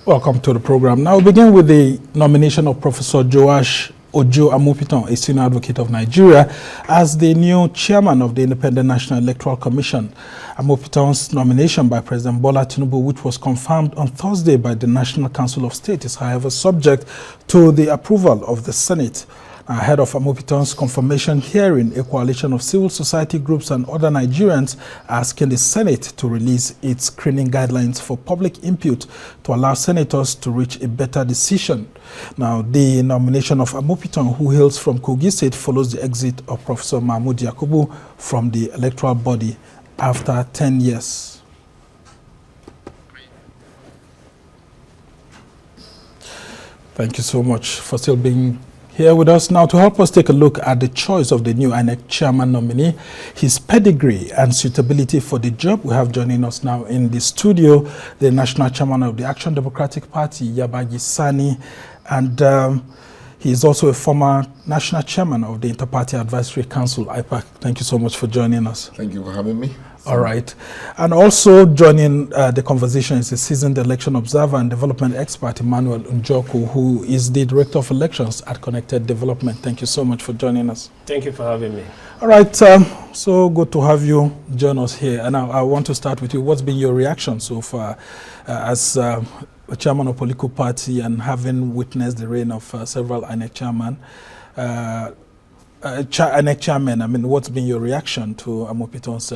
Welcome to the program. Now we begin with the nomination of Professor Joash Ojo Amopitan, a senior advocate of Nigeria, as the new chairman of the Independent National Electoral Commission. Amopitan's nomination by President Bola Tinubu, which was confirmed on Thursday by the National Council of State, is however subject to the approval of the Senate. Ahead of Amopitan's confirmation hearing, a coalition of civil society groups and other Nigerians are asking the Senate to release its screening guidelines for public input to allow senators to reach a better decision. Now, the nomination of Amopitan, who hails from Kogi State, follows the exit of Professor Mahmoud Yakubu from the electoral body after 10 years. Thank you so much for still being here with us. Now, to help us take a look at the choice of the new INEC chairman nominee, his pedigree and suitability for the job, we have joining us now in the studio the national chairman of the Action Democratic Party, Yabaji Sani, and he is also a former national chairman of the Inter-Party Advisory Council, IPAC. Thank you so much for joining us. Thank you for having me. All right. And also joining the conversation is a seasoned election observer and development expert, Emmanuel Njoku, who is the Director of Elections at Connected Development. Thank you so much for joining us. Thank you for having me. All right. So good to have you join us here. And I want to start with you. What's been your reaction so far as a chairman of political party and having witnessed the reign of several INEC chairmen? INEC chairman, I mean, what's been your reaction to Amopitan's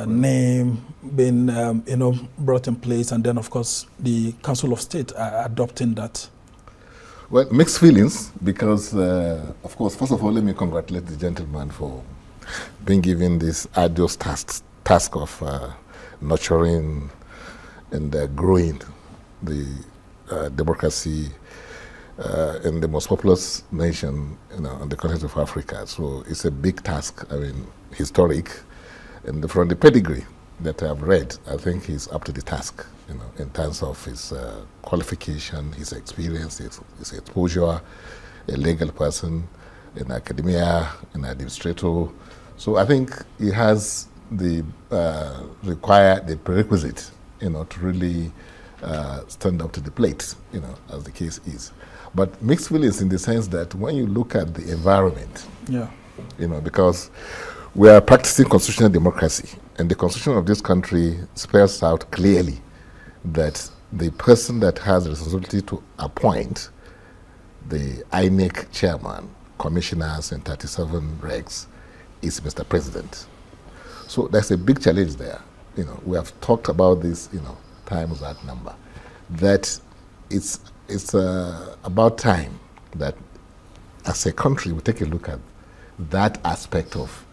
name being, brought in place, and then, of course, the Council of State adopting that? Well, mixed feelings, because, of course, first of all, let me congratulate the gentleman for being given this arduous task of nurturing and growing the democracy in the most populous nation, on the continent of Africa. So it's a big task, historic. And from the pedigree that I've read, I think he's up to the task, in terms of his qualification, his experience, his exposure, a legal person, in academia, an administrator. So I think he has the prerequisite, to really stand up to the plate, as the case is. But mixed feelings in the sense that when you look at the environment, because we are practicing constitutional democracy, and the constitution of this country spells out clearly that the person that has the responsibility to appoint the INEC chairman, commissioners, and 37 regs is Mr. President. So there's a big challenge there. We have talked about this, times that number, that it's about time that as a country we take a look at that aspect of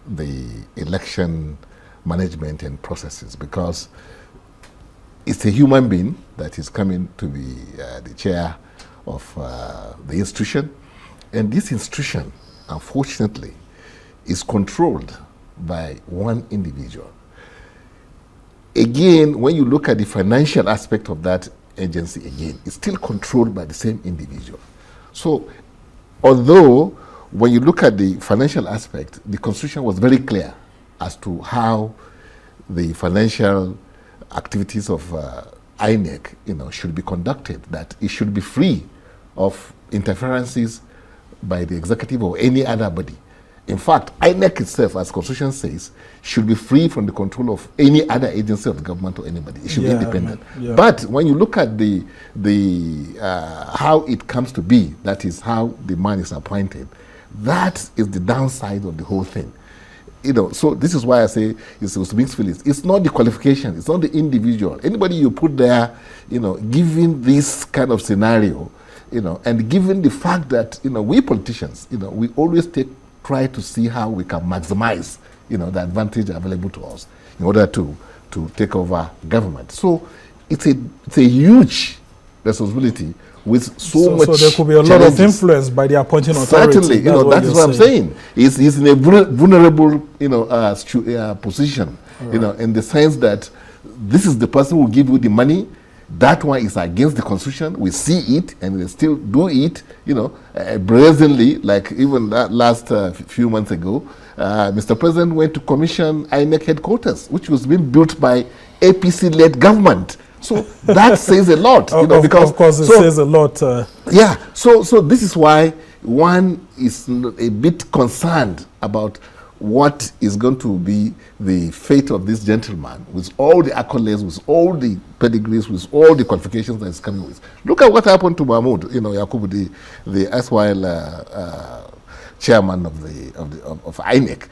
the election management and processes, because it's a human being that is coming to be the chair of the institution, and this institution, unfortunately, is controlled by one individual. Again, when you look at the financial aspect of that agency, again, it's still controlled by the same individual. So, although when you look at the financial aspect, the Constitution was very clear as to how the financial activities of INEC, should be conducted, that it should be free of interferences by the executive or any other body. In fact, INEC itself, as Constitution says, should be free from the control of any other agency of the government or anybody. It should be independent. But when you look at the how it comes to be, that is how the man is appointed, that is the downside of the whole thing. So this is why I say it's mixed feelings. It's not the qualification, it's not the individual. Anybody you put there, given this kind of scenario, and given the fact that, we politicians, we always try to see how we can maximize, the advantage available to us in order to take over government. So it's a huge responsibility with so much. So there could be a lot of influence by the appointing authority. Certainly, that is what I'm saying. He's in a vulnerable, position, right. In the sense that this is the person who will give you the money. That one is against the Constitution. We see it, and we still do it, brazenly. Like even that last few months ago, Mr. President went to commission INEC headquarters, which was being built by APC-led government. So that says a lot, because of course it says a lot. Yeah. So this is why one is a bit concerned about what is going to be the fate of this gentleman with all the accolades, with all the pedigrees, with all the qualifications that he's coming with. Look at what happened to Mahmoud, Yakubu, the erstwhile chairman of INEC.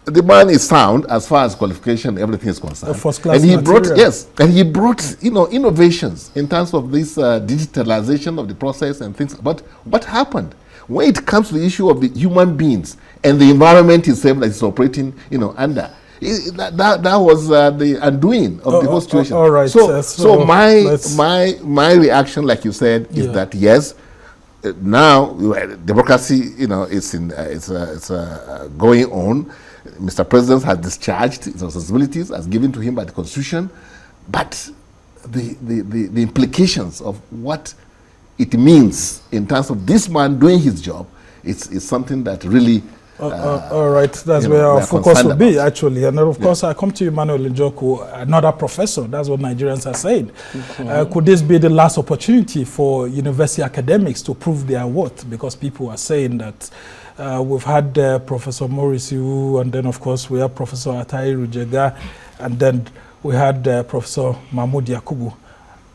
The man is sound as far as qualification, everything is concerned. First-class and he brought innovations in terms of this digitalization of the process and things. But what happened when it comes to the issue of the human beings and the environment itself that is operating, under? That was the undoing of the whole situation. All right. So my reaction, like you said, is that yes. Now democracy, it's going on. Mr. President has discharged his responsibilities as given to him by the Constitution, but the implications of what it means in terms of this man doing his job is something that really. All right, that's where our focus will be, actually. And then, of course, I come to you, Emmanuel Njoku, another professor. That's what Nigerians are saying. Could this be the last opportunity for university academics to prove their worth? Because people are saying that we've had Professor Maurice Iwu, and then, of course, we have Professor Atai Rujega, and then we had Professor Mahmoud Yakubu,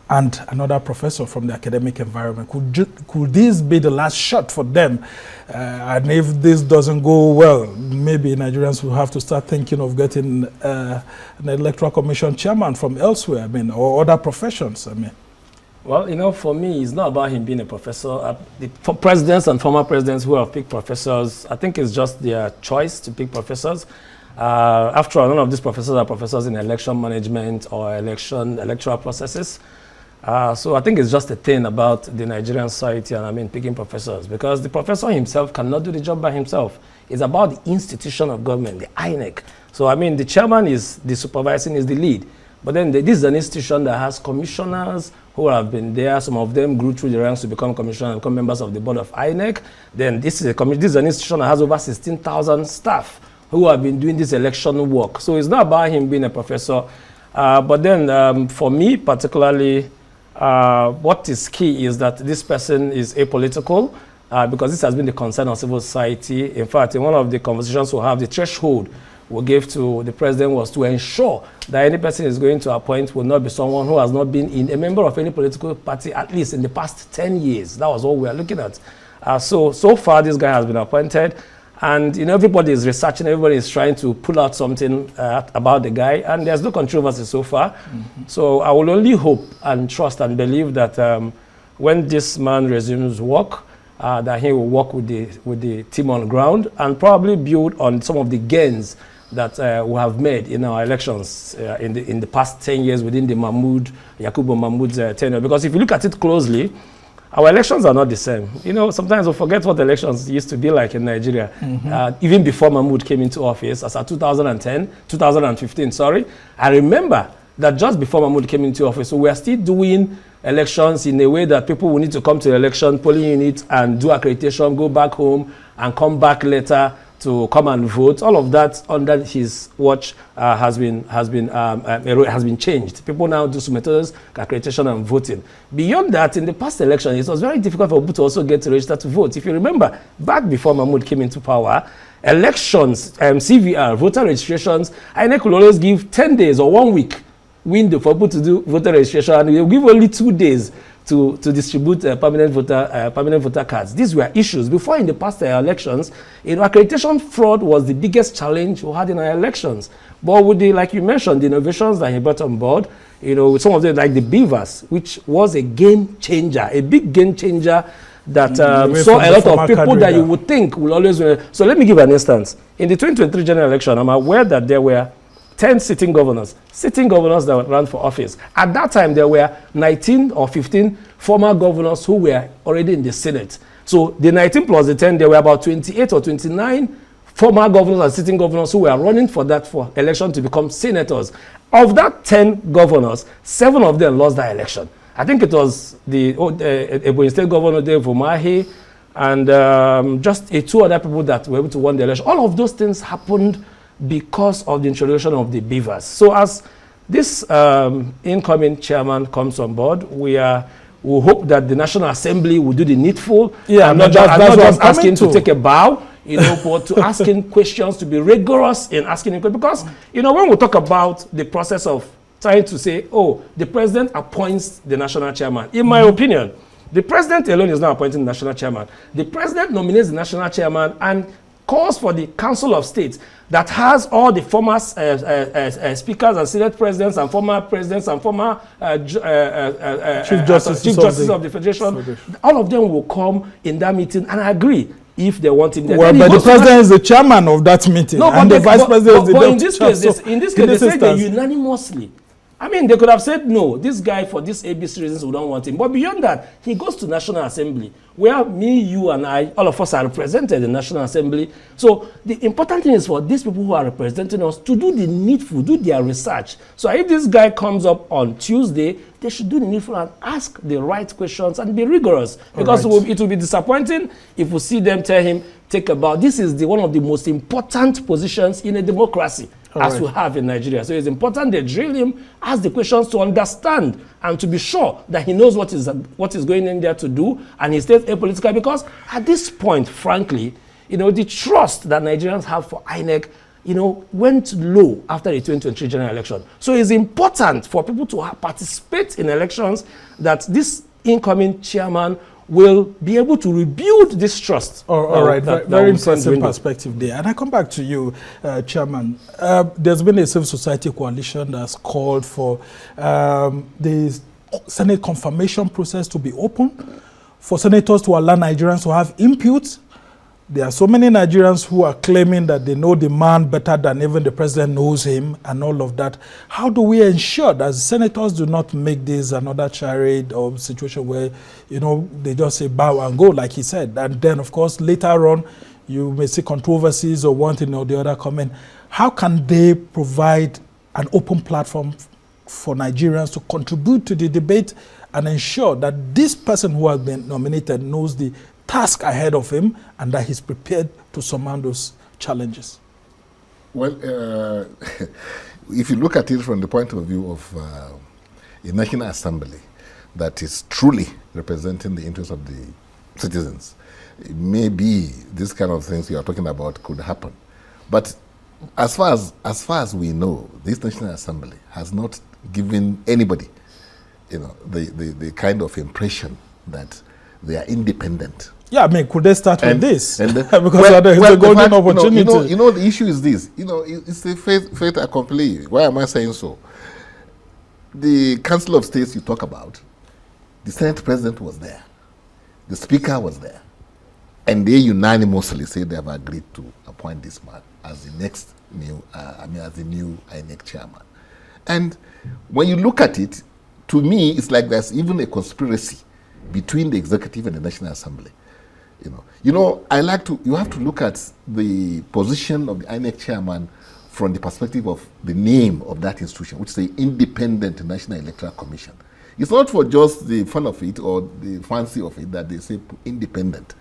and another professor from the academic environment. Could this be the last shot for them? And if this doesn't go well, maybe Nigerians will have to start thinking of getting an electoral commission chairman from elsewhere, or other professions, Well, for me, it's not about him being a professor. The presidents and former presidents who have picked professors, I think it's just their choice to pick professors. After all, none of these professors are professors in election management or electoral processes. So I think it's just a thing about the Nigerian society and picking professors, because the professor himself cannot do the job by himself. It's about the institution of government, the INEC. So the chairman is the supervising, is the lead. But then this is an institution that has commissioners who have been there. Some of them grew through the ranks to become commissioners and become members of the board of INEC. Then this is an institution that has over 16,000 staff who have been doing this election work. So it's not about him being a professor. But then for me particularly, what is key is that this person is apolitical, because this has been the concern of civil society. In fact, in one of the conversations we'll have, the threshold we gave to the president was to ensure that any person is going to appoint will not be someone who has not been a member of any political party, at least in the past 10 years. That was what we are looking at. So far, this guy has been appointed. And everybody is researching, everybody is trying to pull out something about the guy, and there's no controversy so far. So I will only hope and trust and believe that when this man resumes work, that he will work with the team on ground and probably build on some of the gains that we have made in our elections in the past 10 years within the Yakubu Mahmoud's tenure. Because if you look at it closely, our elections are not the same. Sometimes we forget what elections used to be like in Nigeria. Even before Mahmoud came into office, as of 2015, I remember that just before Mahmoud came into office, so we are still doing elections in a way that people will need to come to the election, polling unit, and do accreditation, go back home, and come back later to come and vote. All of that under his watch has been changed. People now do some methods, accreditation and voting. Beyond that, in the past election, it was very difficult for people to also get registered to vote. If you remember, back before Mahmoud came into power, elections, CVR, voter registrations, INEC will always give 10 days or 1 week window for people to do voter registration, and we will give only 2 days to distribute permanent voter cards. These were issues. Before, in the past elections, accreditation fraud was the biggest challenge we had in our elections. But with like you mentioned, the innovations that he brought on board, with some of them, like the beavers, which was a game changer, a big game changer that saw a lot of people that you would think will always win. So let me give an instance. In the 2023 general election, I'm aware that there were 10 sitting governors that ran for office. At that time, there were 19 or 15 former governors who were already in the Senate. So the 19 plus the 10, there were about 28 or 29 former governors and sitting governors who were running for election to become senators. Of that 10 governors, 7 of them lost that election. I think it was the Ebonyi State Governor, Dave Umahi, and just 2 other people that were able to win the election. All of those things happened because of the introduction of the beavers. So as this incoming chairman comes on board, we hope that the National Assembly will do the needful. Yeah, I'm not just asking to take a bow, but to asking questions, to be rigorous in asking him, because, when we talk about the process of trying to say, oh, the president appoints the national chairman. In my opinion, the president alone is not appointing the national chairman. The president nominates the national chairman and calls for the Council of State that has all the former speakers and senate presidents and former presidents and former chief justices of the Federation. All of them will come in that meeting and agree if they want him there. Well, but the president is the chairman of that meeting, and the vice president is the deputy. In this case, they say they unanimously. I mean, they could have said, no, this guy, for these ABC reasons, we don't want him. But beyond that, he goes to National Assembly, where me, you, and I, all of us are represented in National Assembly. So the important thing is for these people who are representing us to do the needful, do their research. So if this guy comes up on Tuesday, they should do the needful and ask the right questions and be rigorous. Because it will be disappointing if we see them tell him, take about, this is one of the most important positions in a democracy. We have in Nigeria. So it's important they drill him, ask the questions to understand and to be sure that he knows what is going in there to do, and he stays apolitical, because at this point, frankly, the trust that Nigerians have for INEC, went low after the 2023 general election. So it's important for people to participate in elections, that this incoming chairman will be able to rebuild this trust. All right, very interesting perspective there. And I come back to you, Chairman. There's been a civil society coalition that's called for the Senate confirmation process to be open, for senators to allow Nigerians to have input. There are so many Nigerians who are claiming that they know the man better than even the president knows him and all of that. How do we ensure that senators do not make this another charade or situation where, they just say bow and go, like he said. And then, of course, later on, you may see controversies or one thing or the other coming. How can they provide an open platform for Nigerians to contribute to the debate and ensure that this person who has been nominated knows the task ahead of him and that he's prepared to surmount those challenges? Well, if you look at it from the point of view of a National Assembly that is truly representing the interests of the citizens, maybe this kind of things you are talking about could happen. But as far as we know, this National Assembly has not given anybody, the kind of impression that they are independent. Yeah, I mean, could they start with this? Because there's a golden opportunity. The issue is this. It's a fait accompli. Why am I saying so? The Council of States you talk about, the Senate President was there. The Speaker was there. And they unanimously said they have agreed to appoint this man as the next as the new INEC chairman. And when you look at it, to me, it's like there's even a conspiracy between the executive and the National Assembly. You have to look at the position of the INEC chairman from the perspective of the name of that institution, which is the Independent National Electoral Commission. It's not for just the fun of it or the fancy of it that they say independent.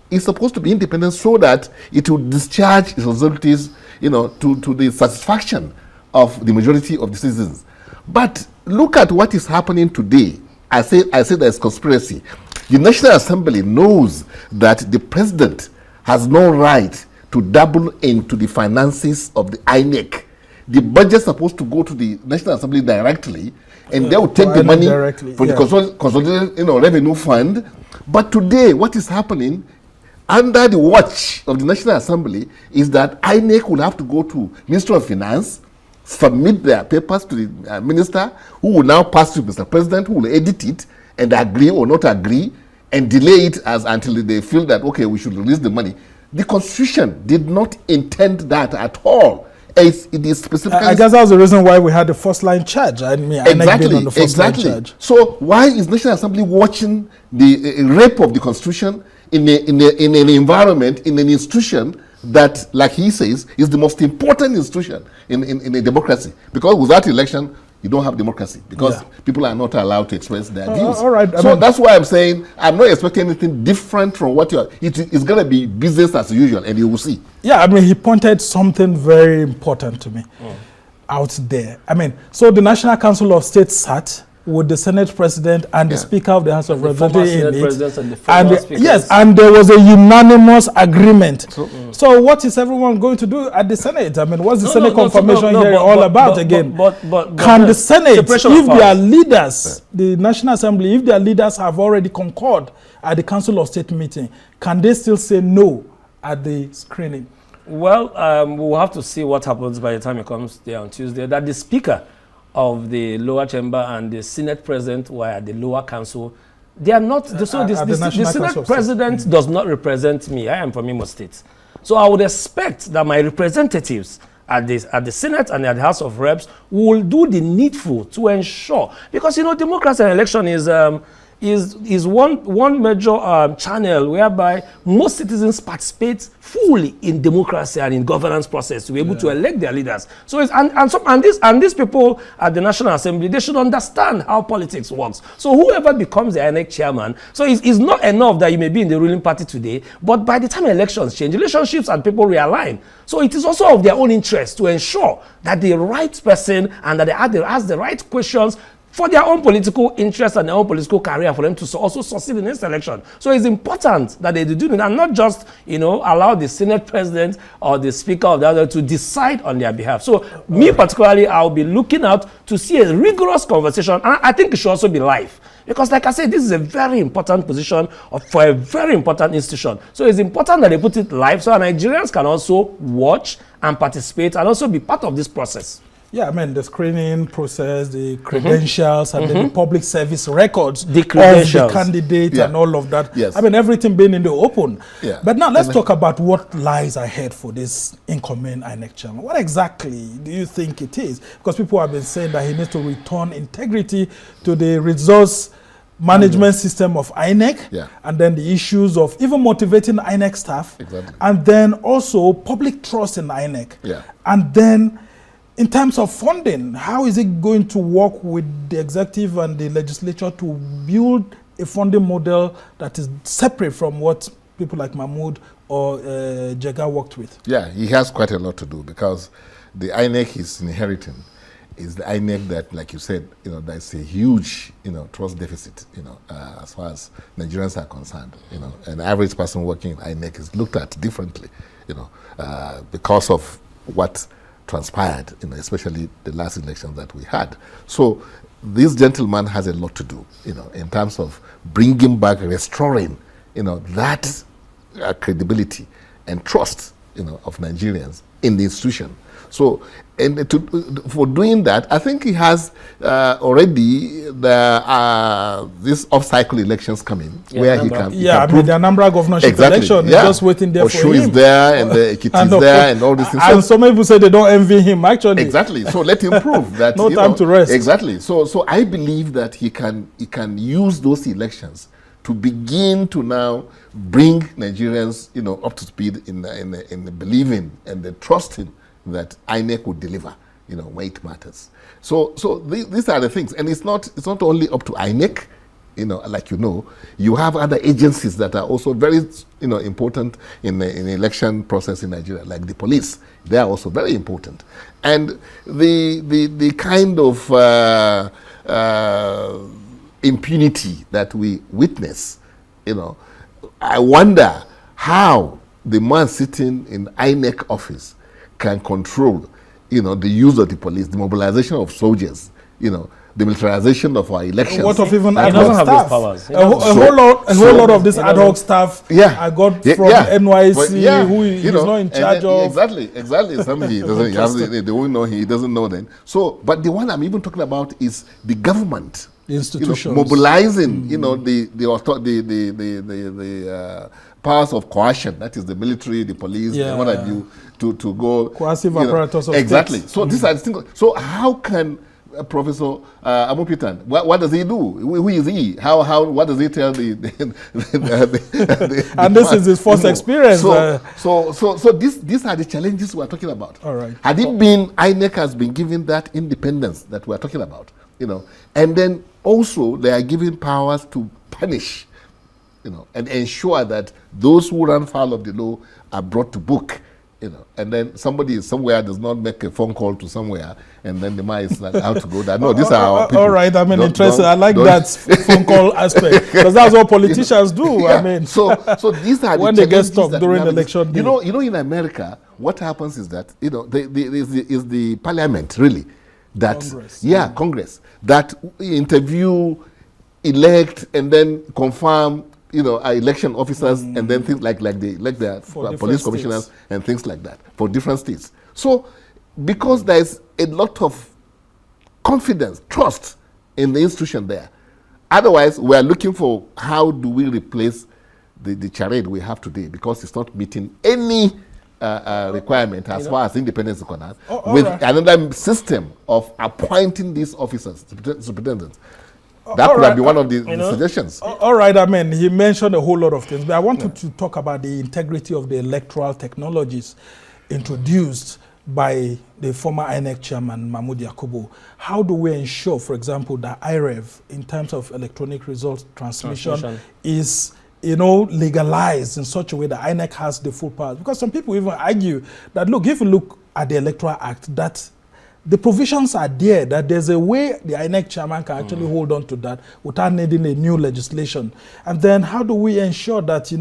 It's supposed to be independent so that it will discharge its responsibilities, to the satisfaction of the majority of the citizens. But look at what is happening today. I say there's conspiracy. The National Assembly knows that the president has no right to dabble into the finances of the INEC. The budget is supposed to go to the National Assembly directly, and they will take the money from the consolidated revenue fund. But today, what is happening under the watch of the National Assembly is that INEC will have to go to Ministry of Finance, submit their papers to the minister, who will now pass to Mr. President, who will edit it and agree or not agree and delay it until they feel that, okay, we should release the money. The Constitution did not intend that at all. It is specifically... I guess that's the reason why we had the first line charge. Exactly. So why is National Assembly watching the rape of the Constitution in an environment, in an institution that, like he says, is the most important institution in a democracy? Because without election, you don't have democracy, because people are not allowed to express their views. All right. That's why I'm saying I'm not expecting anything different from what it's going to be business as usual, and you will see. Yeah, he pointed something very important to me. out there. I mean, so the National Council of State sat with the Senate President and the Speaker of the House of Representatives in it. And there was a unanimous agreement. So what is everyone going to do at the Senate? I mean, what's the Senate confirmation here all about again? Can the Senate, if their leaders, the National Assembly, if their leaders have already concurred at the Council of State meeting, can they still say no at the screening? Well, we'll have to see what happens by the time it comes there on Tuesday. That the Speaker of the lower chamber and the Senate President were at the lower council. They are not, the Senate President does not represent me. I am from Imo State. So I would expect that my representatives at the Senate and at the House of Reps will do the needful to ensure, because, you know, democracy and election is one major channel whereby most citizens participate fully in democracy and in governance process to be able to elect their leaders. So and these people at the National Assembly, they should understand how politics works. So whoever becomes the INEC chairman, so it's not enough that you may be in the ruling party today, but by the time elections change, relationships and people realign. So it is also of their own interest to ensure that the right person and that they ask the right questions for their own political interest and their own political career, for them to also succeed in this election. So it's important that they do it and not just, you know, allow the Senate President or the Speaker of the other to decide on their behalf. So me particularly, I'll be looking out to see a rigorous conversation, and I think it should also be live. Because like I said, this is a very important position for a very important institution. So it's important that they put it live so Nigerians can also watch and participate and also be part of this process. Yeah, I mean, the screening process, the credentials, and then the public service records of the candidate and all of that. Yes. I mean, everything being in the open. Yeah. But now let's talk about what lies ahead for this incoming INEC chairman. What exactly do you think it is? Because people have been saying that he needs to return integrity to the resource management system of INEC, and then the issues of even motivating INEC staff, and then also public trust in INEC. And then in terms of funding, how is it going to work with the executive and the legislature to build a funding model that is separate from what people like Mahmoud or Jega worked with? Yeah, he has quite a lot to do, because the INEC he's inheriting is the INEC that, like you said, you know, there's a huge, you know, trust deficit, you know, as far as Nigerians are concerned. You know, an average person working in INEC is looked at differently, you know, because of what transpired, you know, especially the last elections that we had. So this gentleman has a lot to do, you know, in terms of bringing back, restoring, you know, that credibility and trust, you know, of Nigerians in the institution. So, and for doing that, I think he has already this off-cycle elections coming, where he can. I mean, the Anambra governorship election is just waiting there for him. Osho is there, and the Ekiti is there, and all these things. And some people say they don't envy him, actually. Exactly. So let him prove that. No time to rest. Exactly. So I believe that he can use those elections to begin to now bring Nigerians, you know, up to speed in the believing and the trusting that INEC would deliver, you know, where it matters. So these are the things, and it's not only up to INEC, you know, like you have other agencies that are also very, you know, important in the election process in Nigeria, like the police. They are also very important, and the kind of impunity that we witness, you know, I wonder how the man sitting in INEC office can control, you know, the use of the police, the mobilization of soldiers, you know, the militarization of our elections. What of even ad hoc staff? Powers. A whole lot of this ad hoc staff I got from NYC, who he's not in charge of. Exactly. Somebody they won't know he doesn't know then. So, but the one I'm even talking about is the government. The institutions. You know, mobilizing, you know, the powers of coercion, that is the military, the police, and what have you, to go. Coercive apparatus of exactly. So these are the things. So how can Professor Amupitan, what does he do? Who is he? What does he tell the and this is his first experience. So these are the challenges we are talking about. All right. Had it been, INEC has been given that independence that we are talking about, you know, and then also they are given powers to punish, you know, and ensure that those who run foul of the law are brought to book, and then somebody somewhere does not make a phone call to somewhere, and then the man is like, how to go there. No, these are our people. All right, I mean, interesting. I like that phone call aspect, because that's what politicians do. Yeah. I mean, so these are when the they get stuck during election day. You know, in America, what happens is that is the parliament really that Congress that interview, elect, and then confirm election officers and then things like the police commissioners and things like that for different states. So because there is a lot of confidence, trust in the institution there. Otherwise, we are looking for how do we replace the charade we have today, because it's not meeting any requirement as far as independence is concerned, with another system of appointing these officers, superintendents. That could have been one of the suggestions. All right, I mean, he mentioned a whole lot of things, but I wanted to talk about the integrity of the electoral technologies introduced by the former INEC chairman, Mahmoud Yakubu. How do we ensure, for example, that IREV, in terms of electronic results transmission, is legalized in such a way that INEC has the full power? Because some people even argue that, look, if you look at the Electoral Act, that the provisions are there, that there's a way the INEC chairman can actually hold on to that without needing a new legislation. And then how do we ensure that,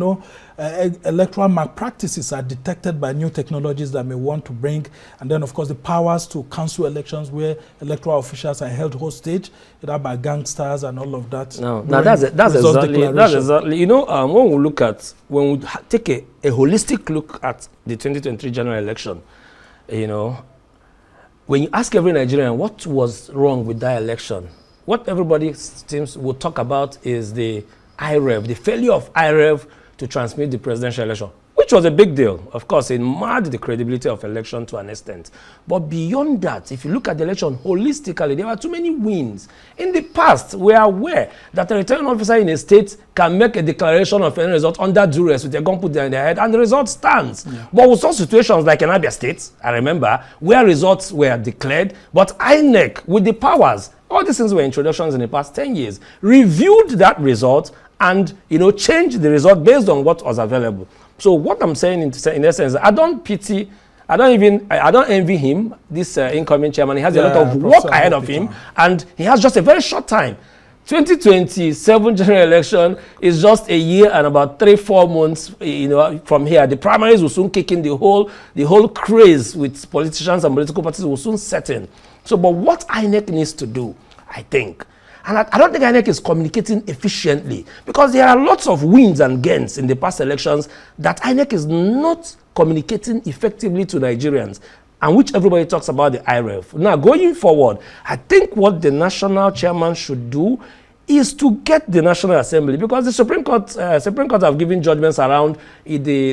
electoral malpractices are detected by new technologies that may want to bring, and then, of course, the powers to cancel elections where electoral officials are held hostage, either by gangsters and all of that. No, now that's exactly, when we take a holistic look at the 2023 general election, when you ask every Nigerian what was wrong with that election, what everybody seems will talk about is the IREV, the failure of IREV to transmit the presidential election, which was a big deal. Of course, it marred the credibility of election to an extent. But beyond that, if you look at the election holistically, there were too many wins. In the past, we are aware that a returning officer in a state can make a declaration of any result under duress with a gun put there in their head, and the result stands. Yeah. But we saw situations like in Abia State, I remember, where results were declared, but INEC, with the powers, all these things were introductions in the past 10 years, reviewed that result and changed the result based on what was available. So what I'm saying in essence, I don't envy him, this incoming chairman. He has a lot of work ahead of him, and he has just a very short time. 2027 general election is just a year and about 3-4 months, from here. The primaries will soon kick in. The whole craze with politicians and political parties will soon set in. So, but what INEC needs to do, I think, and I don't think INEC is communicating efficiently, because there are lots of wins and gains in the past elections that INEC is not communicating effectively to Nigerians, and which everybody talks about the IREV. Now, going forward, I think what the national chairman should do is to get the National Assembly, because the Supreme Court have given judgments around the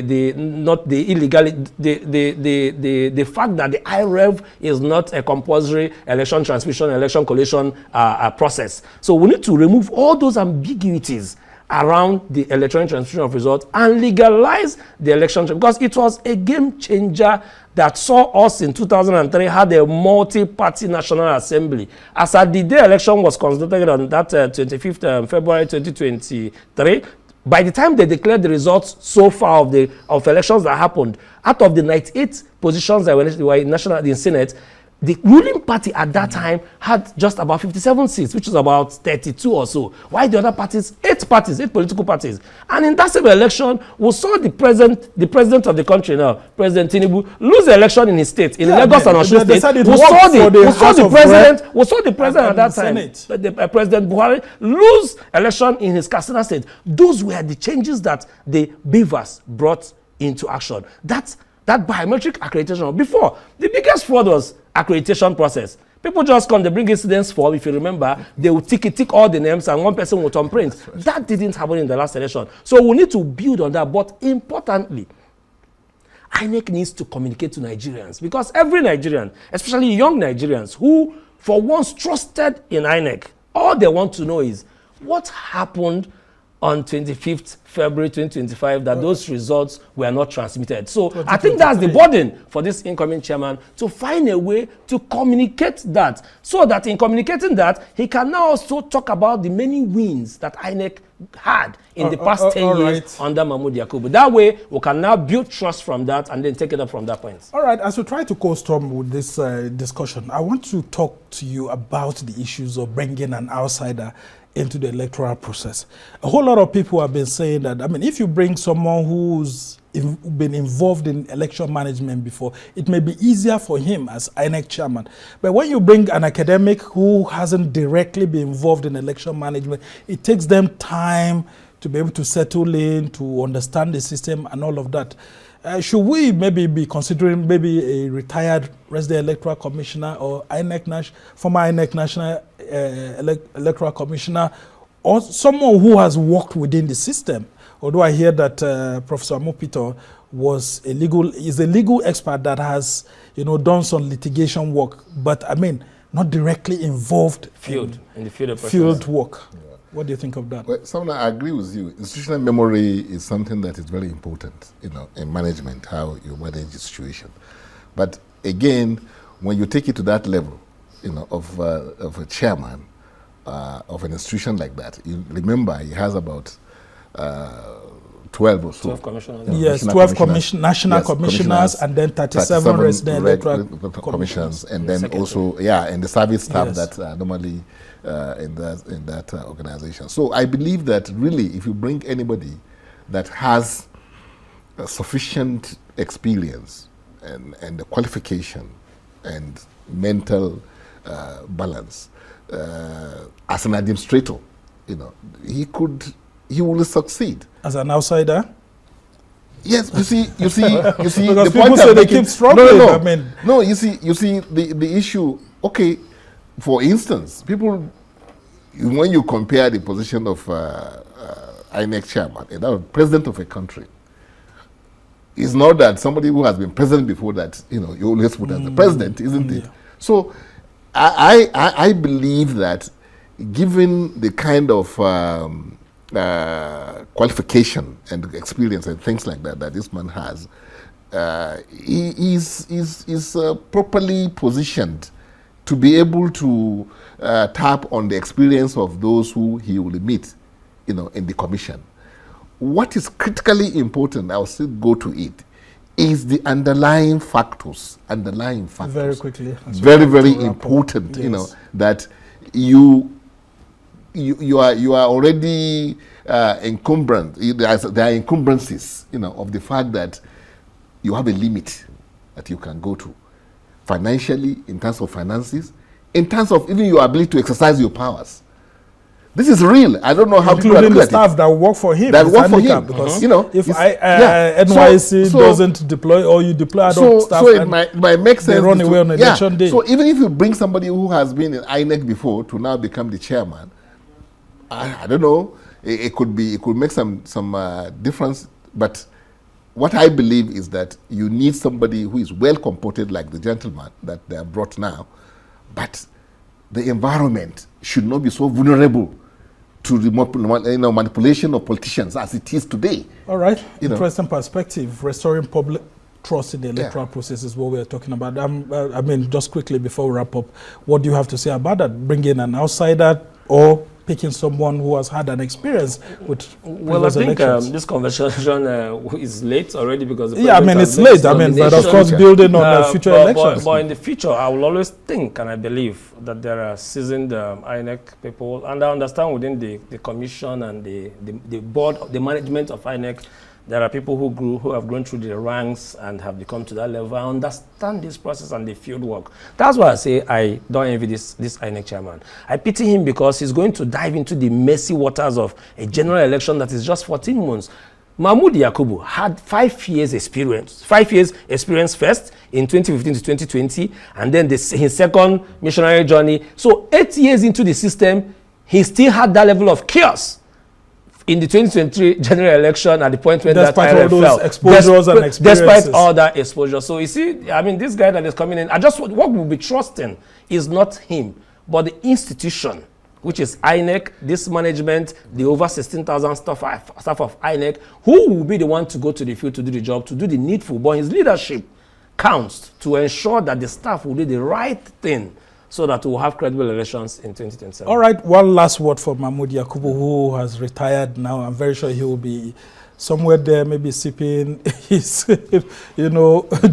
fact that the IREV is not a compulsory election transmission, election collation process. So we need to remove all those ambiguities around the electronic transmission of results and legalize the election, because it was a game changer that saw us in 2003 had a multi-party National Assembly. As at the day election was conducted on that 25th February 2023, by the time they declared the results so far of elections that happened, out of the 98 positions that were in Senate, the ruling party at that time had just about 57 seats, which is about 32 or so. While the other parties, 8 political parties. And in that same election, we saw the president of the country now, President Tinubu, lose the election in his state, in Lagos and Osun State. We saw the president at that time, President Buhari, lose election in his Katsina State. Those were the changes that the Beavers brought into action. That biometric accreditation. Before, the biggest fraud was accreditation process. People just come, they bring incidents form. If you remember, they will tick all the names and one person will thumbprint. That didn't happen in the last election. So we need to build on that. But importantly, INEC needs to communicate to Nigerians, because every Nigerian, especially young Nigerians who for once trusted in INEC, all they want to know is what happened on 25th February 2025 that those results were not transmitted. So I think that's the burden for this incoming chairman, to find a way to communicate that, so that in communicating that, he can now also talk about the many wins that INEC had in the past 10 years under Mahmoud Yakubu. That way, we can now build trust from that and then take it up from that point. All right, as we try to co-storm with this discussion, I want to talk to you about the issues of bringing an outsider into the electoral process. A whole lot of people have been saying that, I mean, if you bring someone who's been involved in election management before, it may be easier for him as INEC chairman. But when you bring an academic who hasn't directly been involved in election management, it takes them time to be able to settle in, to understand the system and all of that. Should we maybe be considering maybe a retired resident electoral commissioner or INEC, former INEC national electoral commissioner, or someone who has worked within the system? Although I hear that Professor Amopito is a legal expert that has, done some litigation work, but I mean, not directly involved in the field work. Yeah. What do you think of that? Well, Samna, I agree with you. Institutional memory is something that is very important, in management, how you manage the situation. But again, when you take it to that level, of a chairman of an institution like that, you remember he has about 12 or so. 12 commissioners. Yes, 12 national commissioners and then 37 resident electoral commissions. And then also, and the service staff that normally in that organization. So I believe that really if you bring anybody that has sufficient experience and the qualification and mental balance as an administrator, he will succeed. As an outsider? Yes, you see because the people say they keep struggling. No, you see the issue. Okay, for instance, people, when you compare the position of INEC chairman and that of president of a country, it's not that somebody who has been president before that, you always put as the president, isn't it? So I believe that given the kind of qualification and experience and things like that this man has, he is properly positioned to be able to tap on the experience of those who he will meet, in the commission. What is critically important, I'll still go to it, is the underlying factors. Very quickly. Very, very important, yes. That you are already encumbrant. There are encumbrances, of the fact that you have a limit that you can go to, financially, in terms of finances, in terms of even your ability to exercise your powers. This is real. I don't know how people including the staff that work for him. Because if NYC doesn't deploy or you deploy adult staff, so it might make sense. They run away on election day. So even if you bring somebody who has been in INEC before to now become the chairman, I don't know. It could make some difference. But what I believe is that you need somebody who is well comported, like the gentleman that they have brought now, but the environment should not be so vulnerable to the manipulation of politicians as it is today. All right, interesting perspective. Restoring public trust in the electoral process is what we are talking about. Just quickly before we wrap up, what do you have to say about that? Bringing an outsider or picking someone who has had an experience with I think this conversation is late already because it's late. But of course, building on future elections. But in the future, I will always think and I believe that there are seasoned INEC people, and I understand within the commission and the board, the management of INEC, there are people who have grown through the ranks and have become to that level. I understand this process and the field work. That's why I say I don't envy this INEC chairman. I pity him because he's going to dive into the messy waters of a general election that is just 14 months. Mahmoud Yakubu had 5 years experience. 5 years experience first in 2015 to 2020, and then his second missionary journey. So 8 years into the system, he still had that level of chaos in the 2023 general election at the point when despite all those exposures and experiences. Despite all that exposure. So you see, this guy that is coming in, what we'll be trusting is not him, but the institution, which is INEC, this management, the over 16,000 staff of INEC, who will be the one to go to the field to do the job, to do the needful. But his leadership counts to ensure that the staff will do the right thing so that we'll have credible elections in 2027. All right, one last word for Mahmoud Yakubu, who has retired now. I'm very sure he will be somewhere there, maybe sipping his,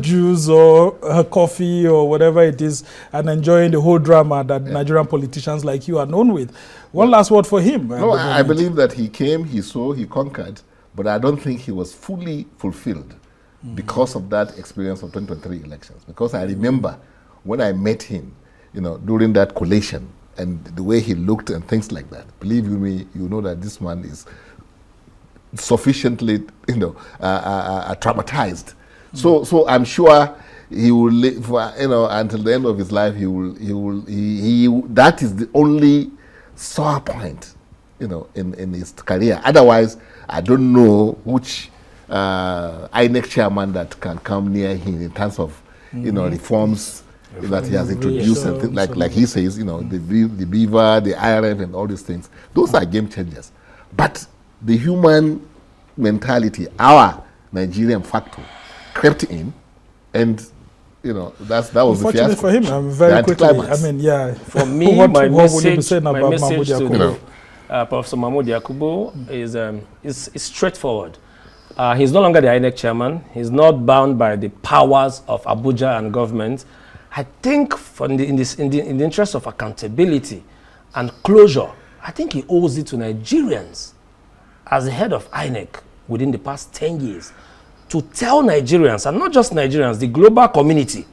juice or coffee or whatever it is, and enjoying the whole drama that Nigerian politicians like you are known with. One last word for him. No, I believe that he came, he saw, he conquered, but I don't think he was fully fulfilled because of that experience of 2023 elections. Because I remember when I met him, during that collation, and the way he looked and things like that. Believe you me, you know that this man is sufficiently, traumatized. So I'm sure he will live, until the end of his life. That is the only sore point, in his career. Otherwise, I don't know which INEC chairman that can come near him in terms of, reforms that he has introduced, and things like he says, the beaver, the IRF, and all these things. Those are game changers. But the human mentality, our Nigerian factor, crept in, and that was the fiasco. For him, very quickly. For me, my message to Professor Mahmoud Yakubu is straightforward. He's no longer the INEC chairman. He's not bound by the powers of Abuja and government. I think in the interest of accountability and closure, I think he owes it to Nigerians as the head of INEC within the past 10 years to tell Nigerians, and not just Nigerians, the global community,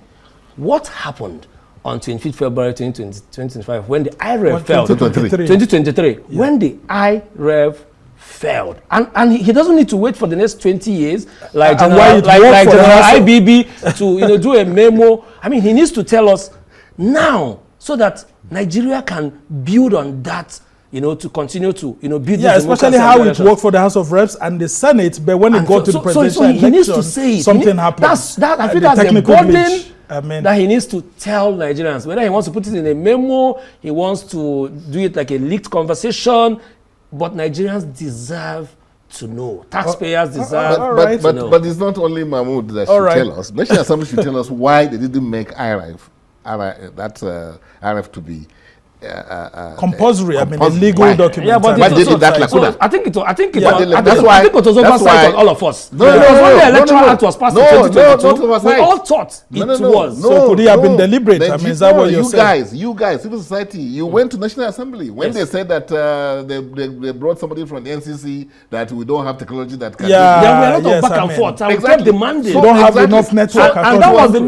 what happened on 25th February 2025 when the IREF failed. 2023. When the IREF failed. And he doesn't need to wait for the next 20 years like General IBB to do a memo. I mean, he needs to tell us now so that Nigeria can build on that, to continue to build. Yeah, especially how it worked for the House of Reps and the Senate, but when it got to the presidential election, he needs to say it. Something happened. I feel that's a burden that he needs to tell Nigerians. Whether he wants to put it in a memo, he wants to do it like a leaked conversation, but Nigerians deserve to know. Taxpayers deserve to know. But it's not only Mahmoud that should tell us. National Assembly should tell us why they didn't make IRF to be compulsory. I mean, a legal document. Yeah, but I think it was oversight on all of us. When the electoral act was passed in 2022, we all thought it was. So could it have been deliberate? I mean, is that what you're saying? You guys, civil society, you went to National Assembly when they said that they brought somebody from the NCC that we don't have technology that can. Yeah, there were a lot of back and forth. And we kept demanding. We don't have enough network. And that was the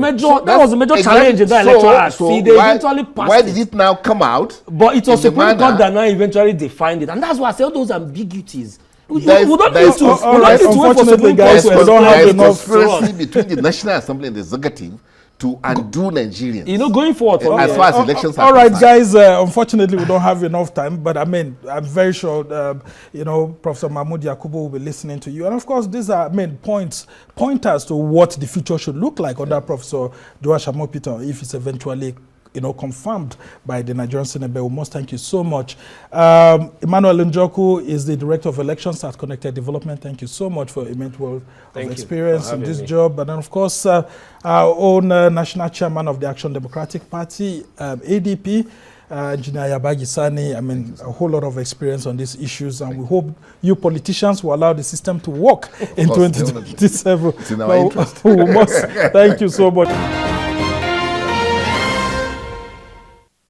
major challenge in that electoral act. See, they eventually passed it. Why did it now come out? But it was Supreme Court that now eventually defined it, and that's why I say all those ambiguities. We don't need to wait for Supreme Court. We don't have enough conspiracy between the National Assembly and the Executive to undo Nigerians. Going forward for as far as elections are all right, guys. Unfortunately, we don't have enough time, but I mean, I'm very sure Professor Mahmoud Yakubu will be listening to you, and of course, these are pointers to what the future should look like under Professor Joash Amopitan if it's eventually confirmed by the Nigerian Senate. But we must thank you so much. Emmanuel Njoku is the Director of Elections at Connected Development. Thank you so much for immense wealth of experience in this job. And then, of course, our own National Chairman of the Action Democratic Party, ADP, Engineer Sani. I mean, a whole lot of experience on these issues, and we hope you politicians will allow the system to work in 2027. It's in our interest. We must thank you so much.